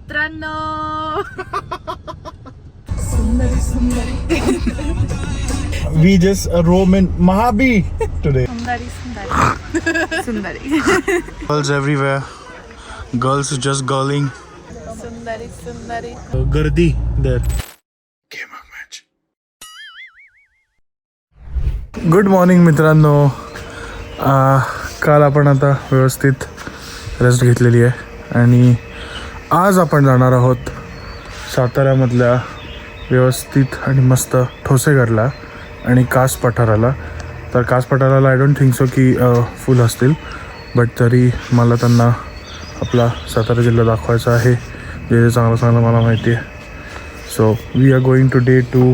मित्रांनो. We just roam in Mahabi today. Sundari Sundari Sundari Girls everywhere. Girls just girling. Sundari Sundari. Gardi there. Game of match. Good morning मित्रांनो. काल आपण आता व्यवस्थित rest घेतलेली आहे आणि आज आपण जाणार आहोत साताऱ्यामधल्या व्यवस्थित आणि मस्त ठोसेघरला आणि कास पठाराला. तर कास पठाराला आय डोंट थिंक सो की फुल असतील, बट तरी मला त्यांना आपला सातारा जिल्हा दाखवायचा आहे, जे जे चांगलं चांगलं मला माहिती आहे. So we are going today to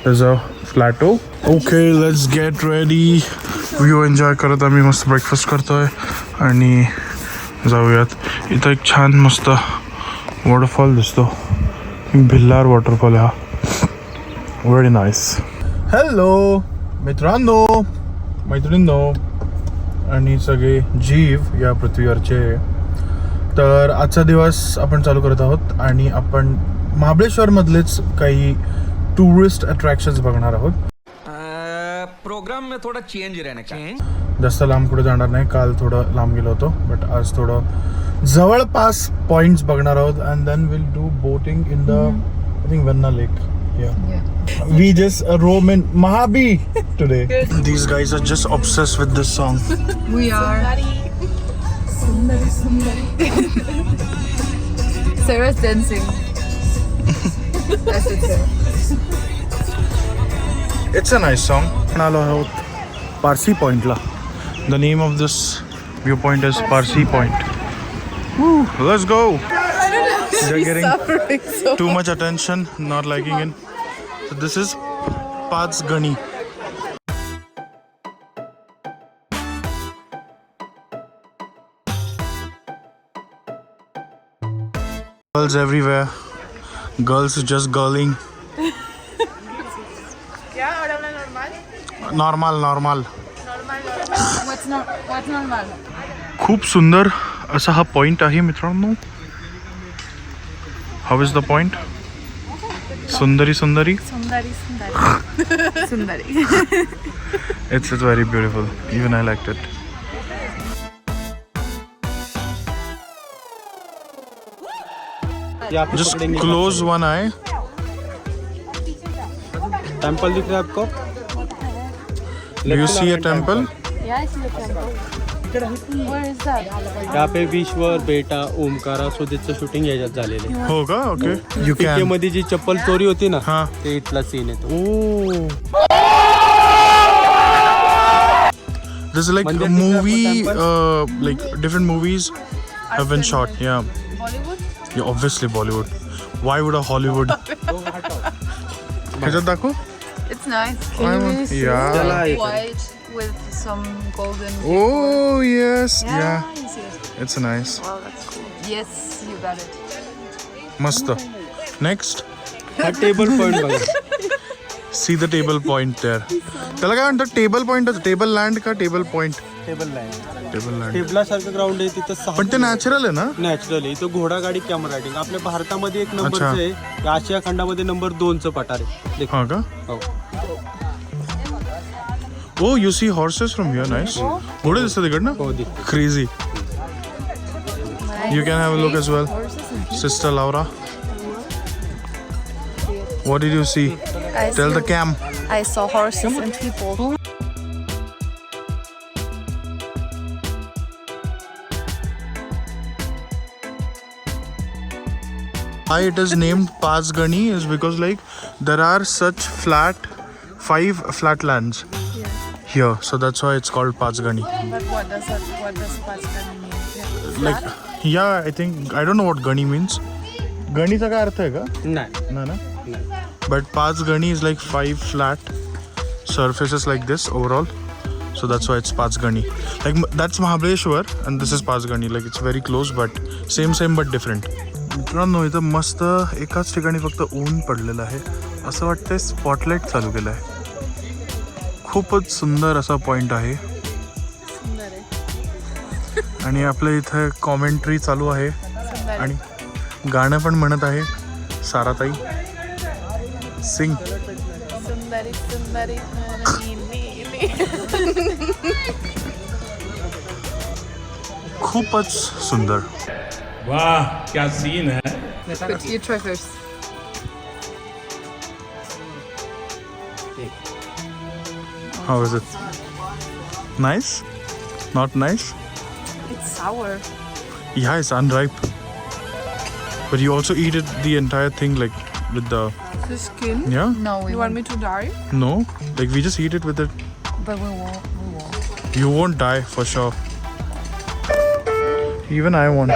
the फ्लॅटो. Okay, let's get ready. View enjoy करत आम्ही मस्त ब्रेकफास्ट करतोय आणि जाऊयात. इथं एक छान मस्त वॉटरफॉल दिसतो, भिल्लार वॉटरफॉल हा. Very nice. हॅलो मित्रांनो, मैत्रिणींनो आणि सगळे जीव या पृथ्वीवरचे. तर आजचा दिवस आपण चालू करत आहोत आणि आपण महाबळेश्वरमधलेच काही टुरिस्ट अट्रॅक्शन्स बघणार आहोत. प्रोग्राम में थोड़ा चेंज रहने का. जास्त लांब पुढे जाणार नाही. काल थोडं लांब गेलो होतो, बट आज थोडं जवळपास पॉइंट्स बघणार आहोत. And then will do boating in the I think Venna lake. We just roam in Mahabi today. These guys are just obsessed with this song. We are. Sundari Sundari. Sarah's dancing. That's it. It's a nice song. आलो आहोत पारसी पॉइंटला. The name of this viewpoint is Parsi Point. Woo, let's go. They're getting Suffering so. too much attention, not liking it. So this is Patsgani. Girls everywhere. Girls just girling. क्या अडवलं normal? Normal. What's normal? खूप सुंदर असा हा point आहे मित्रांनो. How is the point? Sundari Sundari Sundari. Sundari. It's very beautiful. Even I liked it. Just close one eye. Temple दिख रहा है आपको? Do you see a temple? Yeah, I see the temple. Where is that? यहाँ पे विश्वर बेटा Omkara सुधीरचं shooting याच्यात झालेलं आहे. हो का? Okay. You PK can. मध्ये जी चप्पल चोरी होती ना, हा. ते इथला सीन आहे तो. Oh. There's like a Mandir दिख रहा है movie, आपको like different movies have been shot. Yeah. Bollywood? Yeah, obviously Bollywood. Why would a Hollywood? ह्याच्यात दाखव. It's nice. I Can you want- really see yeah. चला इकडे. white with some golden? Oh yes, yeah. You see it. It's nice. Wow, that's cool. Yes, you got it. मस्त. Next. हा table point बघा. See the table point there. त्याला काय म्हणतात? Table point, table land का table point? Table line. Table land. टेबला सारखं ground आहे तिथं 6. पण ते नॅचरल आहे ना? नॅचरल आहे. इथं घोडागाडी कॅमेरा रायडिंग. आपल्या भारतामध्ये एक अच्छा. नंबरचं आहे, आशिया खंडामध्ये नंबर 2चं पठार आहे. हा का? हो. Oh, you see horses from here. Nice. घोडे दिसतात तिकडनं? हो दिसते. Crazy. You can have a look as well. Horses and Sister Laura. What did you see? Tell the cam. I saw horses and people. Why it is named Patsgani is because like there are such 5 flatlands here, so that's why it's called Patsgani. But what does Patsgani mean? Yeah. Like, yeah, I think I don't know what Gani means. Gani चा काय अर्थ आहे का? नाही ना ना. नाही. But Patsgani is like 5 flat surfaces like this overall, so that's why it's Patsgani. Like that's Mahabaleshwar and this is Patsgani. Like it's very close, but same but different. मित्रांनो इथं मस्त एकाच ठिकाणी फक्त ऊन पडलेलं आहे. असं वाटतंय स्पॉटलाईट चालू केलं आहे. खूपच सुंदर असा पॉइंट आहे आणि आपल्या इथं कॉमेंट्री चालू आहे आणि गाणं पण म्हणत आहे साराताई. सिंग. सुंदरी सुंदरी खूपच सुंदर. वाह क्या सीन है. But you try first. How is it? Nice? Not nice? It's sour. Yeah, it's unripe. But you also eat it the entire thing like with the The skin? yeah? No, you want me to die? No, like we just eat it with it. But we won't. We won't. You won't die for sure. Even I won't.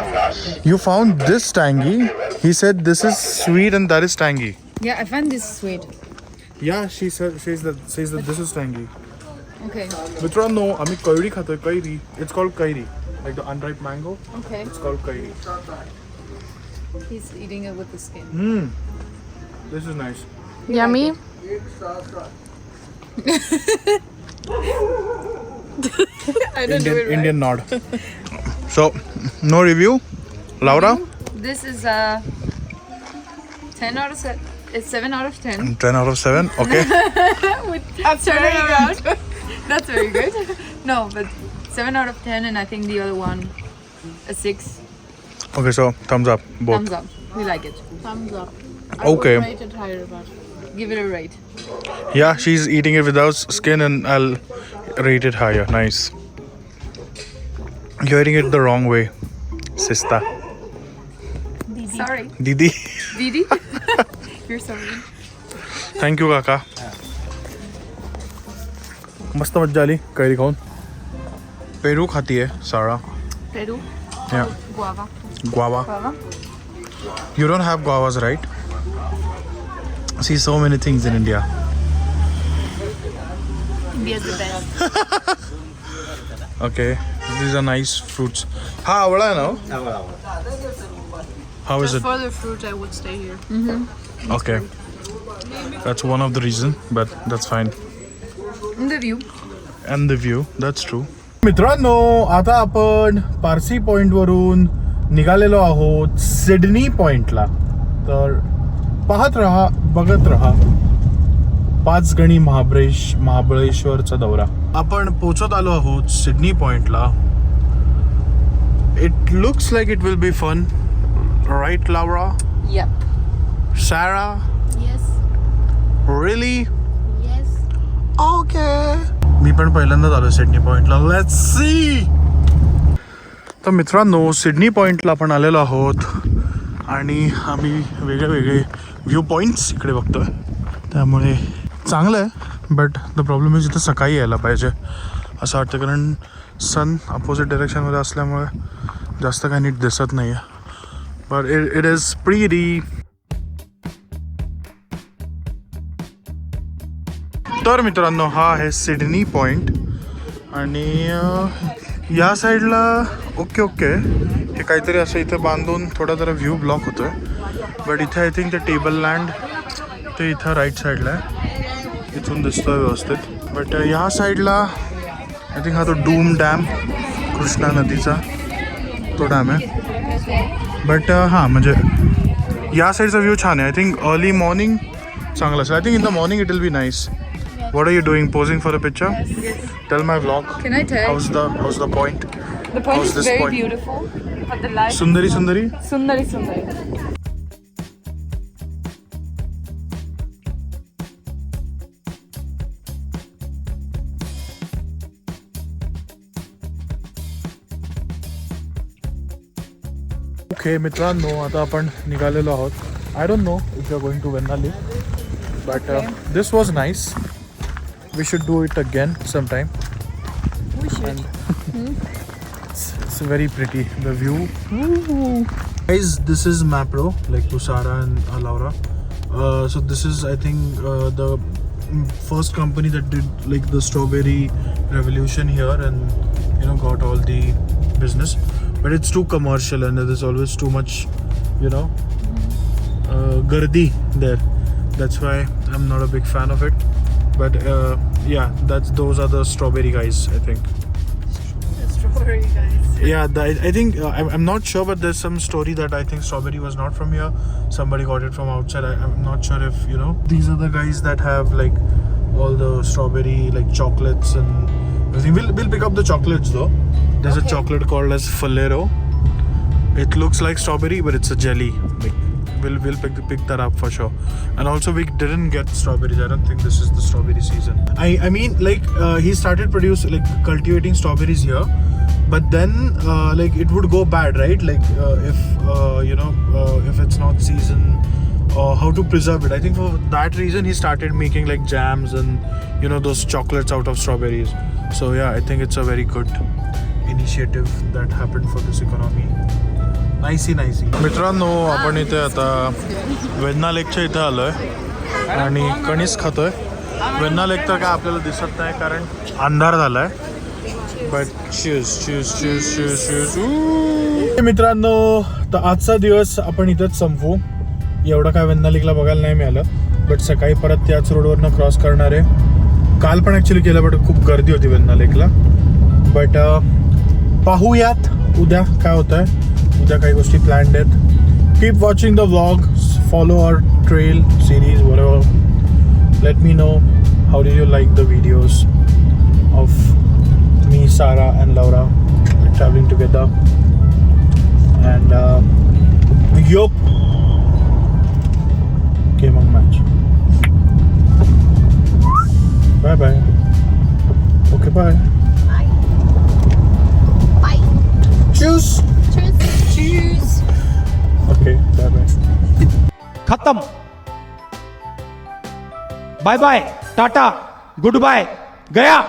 You found this tangy. He said this is sweet and that is tangy. Yeah, I find this sweet. Yeah, says that this is tangy. Okay. मित्रांनो आम्ही carry खातोय. Carry. It's called carry. Like the unripe mango. Okay. It's called carry. He's eating it with the skin. This is nice. Yummy. I don't do it right. Indian nod. So, no review. Laura? This is 10 out of 7. It's 7 out of 10. 10 out of 7. Okay. That's very good. That's very good. No, but 7 out of 10, and I think the other one a 6. Okay, so thumbs up. Both. Thumbs up. We like it. Thumbs up. Okay. Rate it higher, but give it a rate. Yeah, she's eating it without skin and I'll rate it higher. Nice. You're eating it the wrong way, sister. Sorry, Didi. Didi. You're so rude. Thank you, काका. मस्त मज्जा आली carry खाऊन. Peru खाती है सारा. Peru. Yeah. Guava. Guava. Guava. You don't have guavas, right? See so many things in India. India's the best. Okay, these are nice fruits. हाँ आवड़ा है ना? How is it? For the fruit, I would stay here. Okay, that's one of the reason, but that's fine. In the view. And the view, that's true. मित्रांनो आता आपण Parsi point वरून निघालेलो आहोत Sydney पॉइंटला. तर पाहत राहा, बघत राहा 5 गणी महाबळेश्वरचा दौरा. आपण पोहोचत आलो आहोत सिडनी पॉइंटला. It looks like it will be fun, right Laura? Yep. Sara? Yes. Really? Yes. Okay. मी पण पहिल्यांदाच आलो सिडनी पॉइंटला. Let's see. तर मित्रांनो सिडनी पॉइंटला आपण आलेलो आहोत आणि आम्ही वेगळे वेगळे व्ह्यू पॉईंट्स इकडे बघतोय. त्यामुळे चांगलं आहे, बट द प्रॉब्लेम इज इथं सकाळी यायला पाहिजे असं वाटतं, कारण सन अपोजिट डायरेक्शनमध्ये असल्यामुळे जास्त काही नीट दिसत नाही आहे. But it is pretty. तर मित्रांनो हा आहे सिडनी पॉइंट आणि या साईडला ओके हे काहीतरी असं इथे बांधून थोडा जरा व्ह्यू ब्लॉक होतोय. बट इथे आय थिंक ते टेबल लँड ते इथं राईट साईडला आहे, इथून दिसतोय व्यवस्थित. बट ह्या साईडला आय थिंक हा तो डूम डॅम कृष्णा नदीचा तो डॅम आहे. बट हां म्हणजे या साईडचा व्ह्यू छान आहे. आय थिंक अर्ली मॉर्निंग चांगलं असेल. I think in the morning it will be nice. What are you doing? Posing for a picture? Yes. Tell my vlog. Can I tell? How's the point? The point How's is this very point? beautiful, but the light. Sundari. Sundari, Sundari. Okay, मित्रांनो आता आपण निघालेलो आहोत. I don't know if you're going to Venali, but this was nice. We should do it again sometime. We should. It's very pretty. The view. Guys, this is Mapro, like Tusara and Laura. So this is, I think, the first company that did like the strawberry revolution here, and got all the business. But it's too commercial, and there's always too much, gardi there. That's why I'm not a big fan of it. But yeah, those are the strawberry guys, I think. The strawberry guys. Yeah, I think I'm not sure, but there's some story that I think strawberry was not from here. Somebody got it from outside. I'm not sure if you know. These are the guys that have like all the strawberry like chocolates and everything. We'll pick up the chocolates though. There's a chocolate called as Falero. It looks like strawberry, but it's a jelly. Like, we'll pick that up for sure. And also we didn't get strawberries. I don't think this is the strawberry season. I mean like he started cultivating strawberries here, but then like it would go bad, right? Like if if it's not season, or how to preserve it. I think for that reason he started making like jams and those chocolates out of strawberries. So yeah, I think it's a very good initiative that happened for this economy. नाईसी मित्रांनो, आपण इथे आता वेण्णा लेकच्या इथे आलोय आणि कणीस खातोय. Venna lake तर काय आपल्याला दिसत नाही कारण अंधार झालाय. बट चीज मित्रांनो, तर आजचा दिवस आपण इथेच संपवू. एवढं काय वेण्णा लेकला बघायला नाही मिळालं, बट सकाळी परत त्याच रोडवरनं क्रॉस करणार आहे. काल पण ॲक्च्युली केलं, बट खूप गर्दी होती वेण्णा लेकला. बट पाहूयात उद्या काय होत आहे. उद्या काही गोष्टी प्लॅन्ड आहेत. Keep watching the vlogs, follow our trail series, whatever. Let me know how do you like the videos of me, Sara and Laura travelling together. And yo game match. Bye bye. Okay bye. Tschüss. Tschüss. Okay, bye bye. खत्म. Bye bye, ta ta, goodbye, गया.